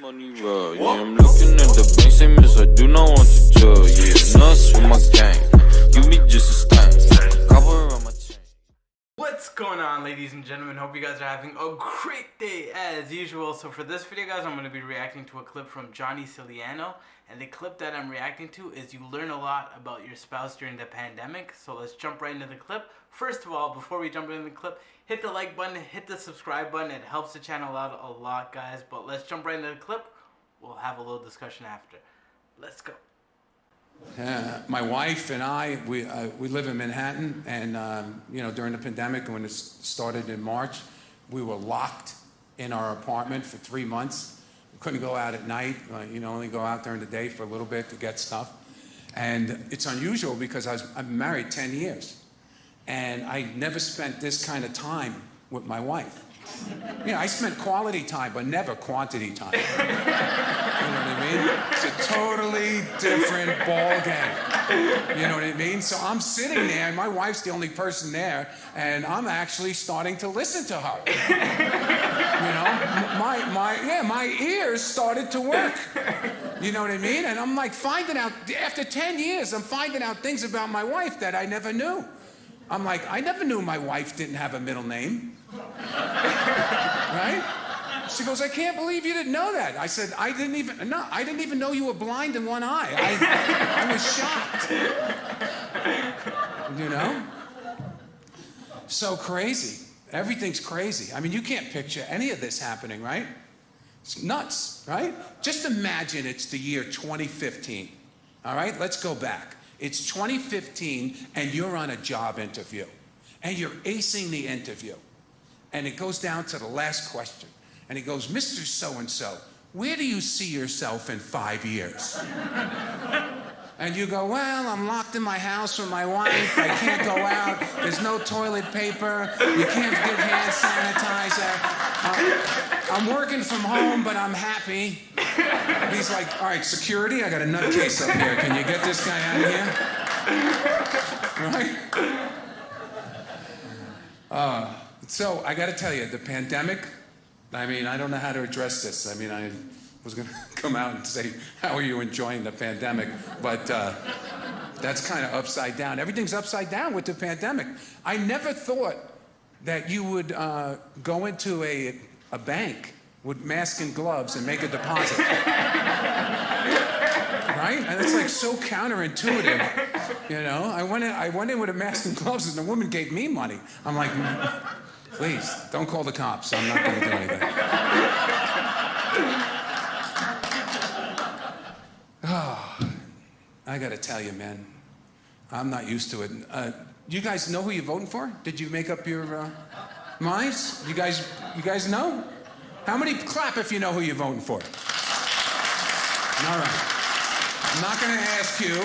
Money raw, yeah, I'm looking at the bank, say miss, I do not want to tell, yeah, nuts with my gang, you be just a stain, cover on my chain. What's going on, ladies and gentlemen? Hope you guys are having a great day as usual. So for this video, guys, I'm going to be reacting to a clip from Sialiano, and the clip that I'm reacting to is you learn a lot about your spouse during the pandemic. So let's jump right into the clip. First of all, before we jump into the clip, hit the like button, hit the subscribe button. It helps the channel out a lot, guys. But let's jump right into the clip. We'll have a little discussion after. Let's go. My wife and I, we live in Manhattan, and during the pandemic, when it started in March, we were locked in our apartment for 3 months. We couldn't go out at night, only go out during the day for a little bit to get stuff. And it's unusual because I'm married 10 years, and I never spent this kind of time with my wife. I spent quality time, but never quantity time. You know what I mean? It's a totally different ball game. You know what I mean? So I'm sitting there, and my wife's the only person there, and I'm actually starting to listen to her. My ears started to work. You know what I mean? And I'm like finding out, after 10 years, I'm finding out things about my wife that I never knew. I'm like, I never knew my wife didn't have a middle name. Right? She goes, I can't believe you didn't know that. I said, I didn't even know you were blind in one eye. I was shocked. So crazy. Everything's crazy. I mean, you can't picture any of this happening, right? It's nuts, right? Just imagine it's the year 2015. All right, let's go back. It's 2015, and you're on a job interview, and you're acing the interview. And it goes down to the last question. And he goes, Mr. So-and-so, where do you see yourself in 5 years? And you go, well, I'm locked in my house with my wife. I can't go out. There's no toilet paper. You can't get hand sanitizer. I'm working from home, but I'm happy. And he's like, all right, security, I got a nutcase up here. Can you get this guy out of here? Right? So I got to tell you, the pandemic, I mean, I don't know how to address this. I mean, I was going to come out and say, how are you enjoying the pandemic? But that's kind of upside down. Everything's upside down with the pandemic. I never thought that you would go into a bank with mask and gloves and make a deposit. Right? And it's like so counterintuitive. I went in with a mask and gloves, and the woman gave me money. I'm like, please, don't call the cops. I'm not going to do anything. Oh, I got to tell you, man, I'm not used to it. You guys know who you're voting for? Did you make up your minds? You guys know? How many clap if you know who you're voting for? All right. I'm not going to ask you,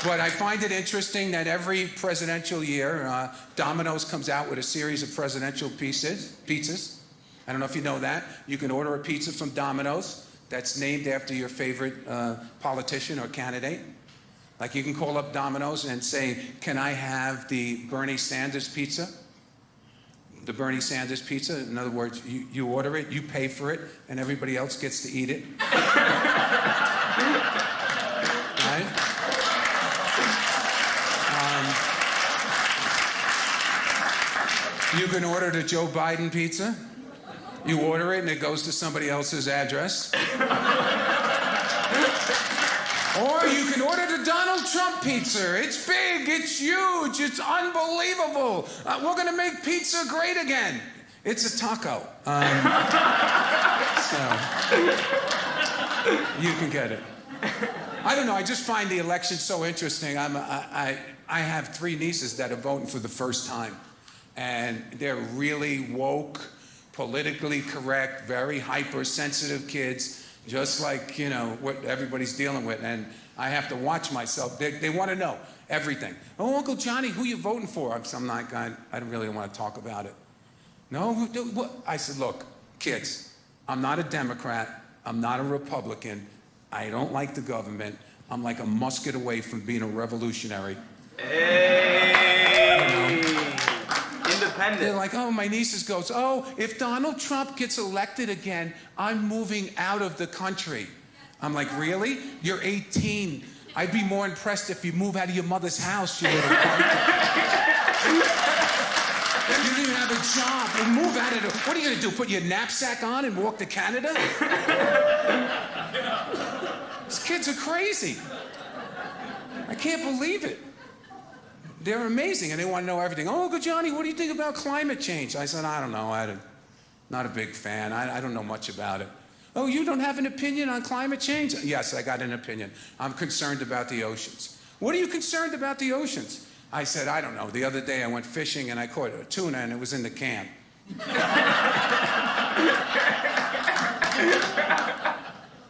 but I find it interesting that every presidential year, Domino's comes out with a series of presidential pizzas. I don't know if you know that. You can order a pizza from Domino's that's named after your favorite politician or candidate. Like you can call up Domino's and say, can I have the Bernie Sanders pizza? The Bernie Sanders pizza. In other words, you order it, you pay for it, and everybody else gets to eat it. Right? You can order the Joe Biden pizza. You order it and it goes to somebody else's address. Or you can order the Donald Trump pizza. It's big, it's huge, it's unbelievable. We're gonna make pizza great again. It's a taco. So, you can get it. I don't know, I just find the election so interesting. I have 3 nieces that are voting for the first time. And they're really woke, politically correct, very hypersensitive kids, just like, what everybody's dealing with. And I have to watch myself. They want to know everything. Oh, Uncle Johnny, who you voting for? I'm like, I don't really want to talk about it. No? What? I said, look, kids, I'm not a Democrat. I'm not a Republican. I don't like the government. I'm like a musket away from being a revolutionary. Hey! independent. They're like, oh, my nieces goes, oh, if Donald Trump gets elected again, I'm moving out of the country. I'm like, really? You're 18. I'd be more impressed if you move out of your mother's house, you little punk. You don't even have a job. You move out of it. What are you going to do? Put your knapsack on and walk to Canada? These kids are crazy. I can't believe it. They're amazing, and they want to know everything. Oh, Uncle Johnny, what do you think about climate change? I said, I don't know. I'm not a big fan. I don't know much about it. Oh, you don't have an opinion on climate change? Yes, I got an opinion. I'm concerned about the oceans. What are you concerned about the oceans? I said, I don't know. The other day I went fishing and I caught a tuna and it was in the can.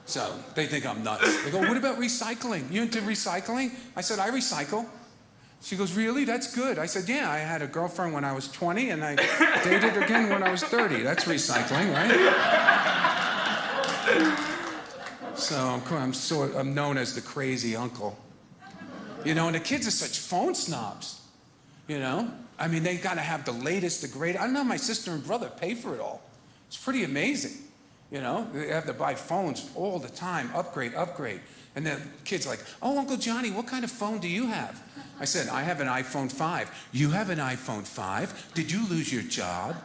So they think I'm nuts. They go, what about recycling? You into recycling? I said, I recycle. She goes, really? That's good. I said, yeah, I had a girlfriend when I was 20 and I dated again when I was 30. That's recycling, right? So I'm known as the crazy uncle. You know, and the kids are such phone snobs, you know? I mean, they got to have the latest, the greatest. I know my sister and brother pay for it all. It's pretty amazing, you know? They have to buy phones all the time, upgrade. And then kids are like, oh, Uncle Johnny, what kind of phone do you have? I said, I have an iPhone 5. You have an iPhone 5? Did you lose your job?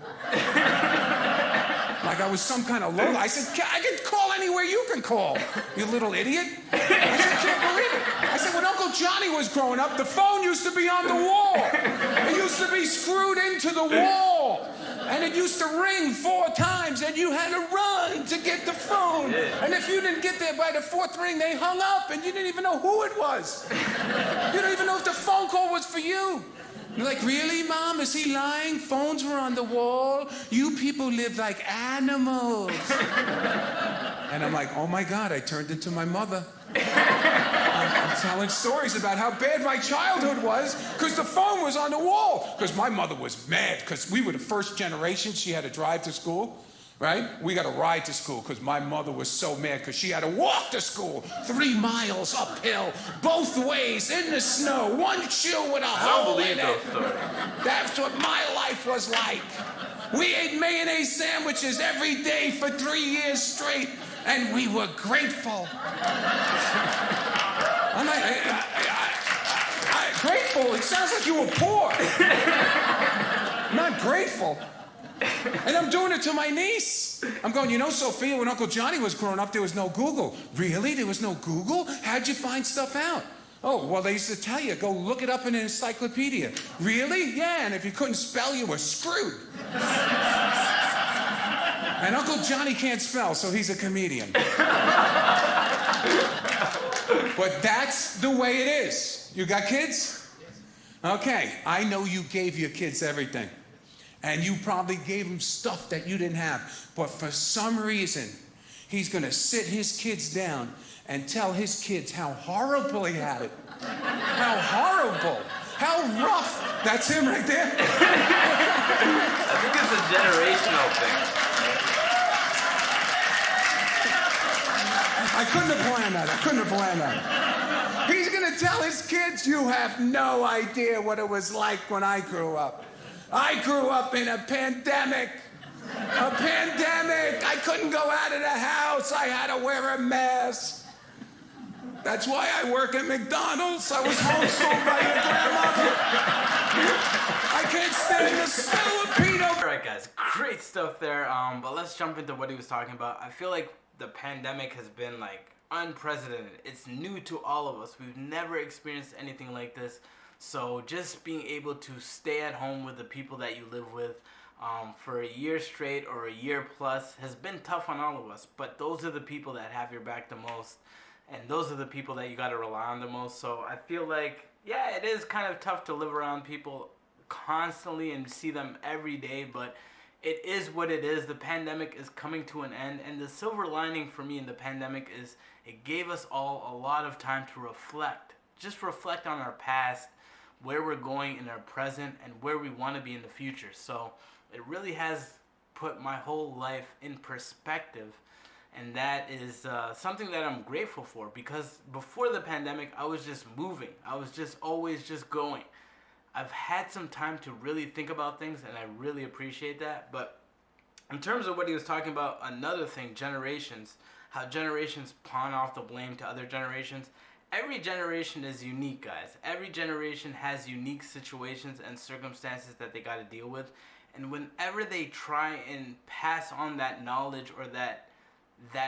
Like I was some kind of low. I said, I can call anywhere you can call, you little idiot. I said, I can't believe it. I said, when Uncle Johnny was growing up, the phone used to be on the wall. It used to be screwed into the wall. And it used to ring 4 times, and you had to run to get the phone. And if you didn't get there by the 4th ring, they hung up, and you didn't even know who it was. You don't even know if the phone call was for you. You're like, really, Mom? Is he lying? Phones were on the wall. You people live like animals. And I'm like, oh my God, I turned into my mother. I'm telling stories about how bad my childhood was because the phone was on the wall. Because my mother was mad because we were the first generation. She had to drive to school, right? We got to ride to school because my mother was so mad because she had to walk to school 3 miles uphill, both ways in the snow, one shoe with a hole in it. That's what my life was like. We ate mayonnaise sandwiches every day for 3 years straight, and we were grateful. I'm like, grateful? It sounds like you were poor. Not grateful. And I'm doing it to my niece. I'm going, you know, Sophia, when Uncle Johnny was growing up, there was no Google. Really? There was no Google? How'd you find stuff out? Oh, well, they used to tell you, go look it up in an encyclopedia. Really? Yeah, and if you couldn't spell, you were screwed. And Uncle Johnny can't spell, so he's a comedian. But that's the way it is. You got kids? Okay, I know you gave your kids everything. And you probably gave him stuff that you didn't have. But for some reason, he's going to sit his kids down and tell his kids how horrible he had it. How horrible. How rough. That's him right there. I think it's a generational thing. I couldn't have planned that. He's going to tell his kids, you have no idea what it was like when I grew up. I grew up in a pandemic. I couldn't go out of the house. I had to wear a mask. That's why I work at McDonald's. I was homeschooled by your grandmother. I can't stand the smell of peanut. Alright guys, great stuff there. But let's jump into what he was talking about. I feel like the pandemic has been like unprecedented. It's new to all of us. We've never experienced anything like this. So just being able to stay at home with the people that you live with for a year straight or a year plus has been tough on all of us. But those are the people that have your back the most. And those are the people that you got to rely on the most. So I feel like, yeah, it is kind of tough to live around people constantly and see them every day. But it is what it is. The pandemic is coming to an end. And the silver lining for me in the pandemic is it gave us all a lot of time to reflect. Just reflect on our past, where we're going in our present, and where we want to be in the future. So it really has put my whole life in perspective. And that is something that I'm grateful for, because before the pandemic, I was just moving. I was just always just going. I've had some time to really think about things, and I really appreciate that. But in terms of what he was talking about, another thing, generations, how generations pawn off the blame to other generations. Every generation is unique, guys. Every generation has unique situations and circumstances that they got to deal with. And whenever they try and pass on that knowledge or that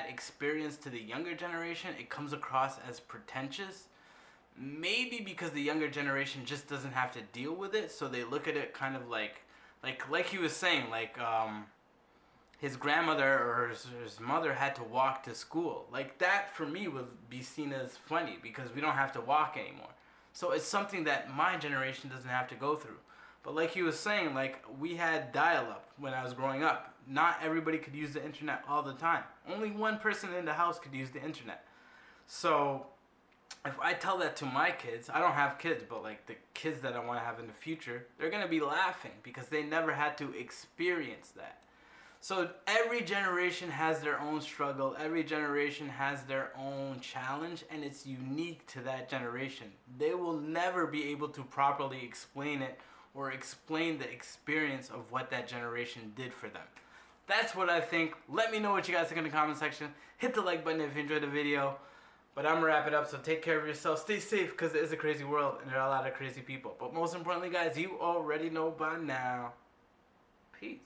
experience to the younger generation, it comes across as pretentious. Maybe because the younger generation just doesn't have to deal with it, so they look at it kind of like he was saying, his grandmother or his mother had to walk to school. Like, that for me would be seen as funny because we don't have to walk anymore. So it's something that my generation doesn't have to go through. But like he was saying, like, we had dial-up when I was growing up. Not everybody could use the internet all the time. Only one person in the house could use the internet. So if I tell that to my kids, I don't have kids, but like the kids that I want to have in the future, they're going to be laughing because they never had to experience that. So every generation has their own struggle. Every generation has their own challenge, and it's unique to that generation. They will never be able to properly explain it or explain the experience of what that generation did for them. That's what I think. Let me know what you guys think in the comment section. Hit the like button if you enjoyed the video. But I'm going to wrap it up, so take care of yourself. Stay safe, because it is a crazy world, and there are a lot of crazy people. But most importantly, guys, you already know by now. Peace.